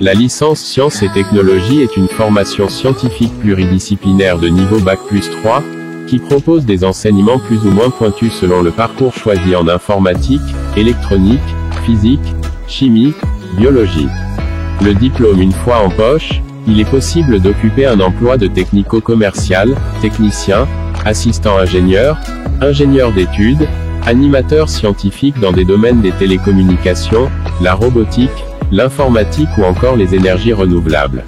La licence Sciences et Technologies est une formation scientifique pluridisciplinaire de niveau Bac+3, qui propose des enseignements plus ou moins pointus selon le parcours choisi en informatique, électronique, physique, chimie, biologie. Le diplôme une fois en poche, il est possible d'occuper un emploi de technico-commercial, technicien, assistant ingénieur, ingénieur d'études, animateur scientifique dans des domaines des télécommunications, la robotique, l'informatique ou encore les énergies renouvelables.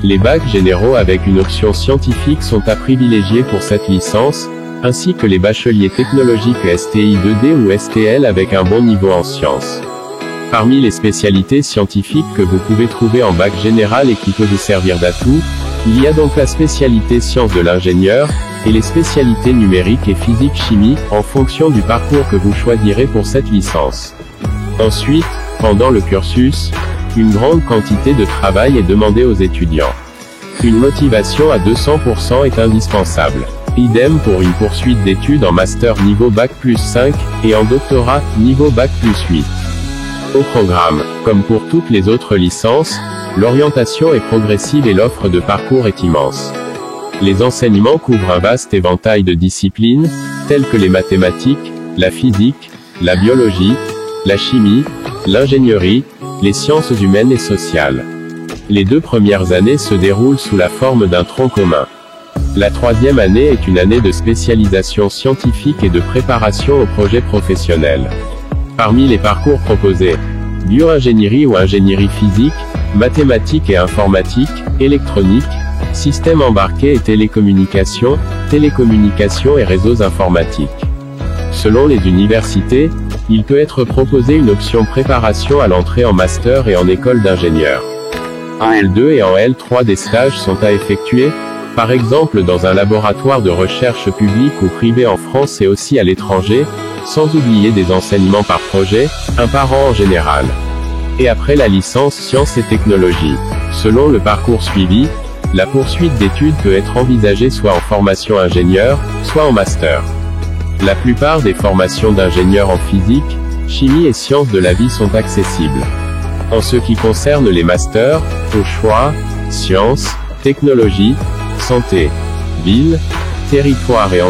Les bacs généraux avec une option scientifique sont à privilégier pour cette licence, ainsi que les bacheliers technologiques STI 2D ou STL avec un bon niveau en sciences. Parmi les spécialités scientifiques que vous pouvez trouver en bac général et qui peut vous servir d'atout, il y a donc la spécialité sciences de l'ingénieur, et les spécialités numériques et physique-chimie, en fonction du parcours que vous choisirez pour cette licence. Ensuite, pendant le cursus, une grande quantité de travail est demandée aux étudiants. Une motivation à 200% est indispensable. Idem pour une poursuite d'études en master niveau Bac+5, et en doctorat, niveau Bac+8. Au programme, comme pour toutes les autres licences, l'orientation est progressive et l'offre de parcours est immense. Les enseignements couvrent un vaste éventail de disciplines, telles que les mathématiques, la physique, la biologie, la chimie, l'ingénierie, les sciences humaines et sociales. Les 2 premières années se déroulent sous la forme d'un tronc commun. La 3e année est une année de spécialisation scientifique et de préparation au projet professionnel. Parmi les parcours proposés, bio-ingénierie ou ingénierie physique, mathématiques et informatique, électronique, systèmes embarqués et télécommunications et réseaux informatiques. Selon les universités, il peut être proposé une option préparation à l'entrée en master et en école d'ingénieur. En L2 et en L3 des stages sont à effectuer, par exemple dans un laboratoire de recherche public ou privé en France et aussi à l'étranger, sans oublier des enseignements par projet, un par an en général. Et après la licence Sciences et Technologies, selon le parcours suivi, la poursuite d'études peut être envisagée soit en formation ingénieur, soit en master. La plupart des formations d'ingénieurs en physique, chimie et sciences de la vie sont accessibles. En ce qui concerne les masters, au choix, sciences, technologie, santé, ville, territoire et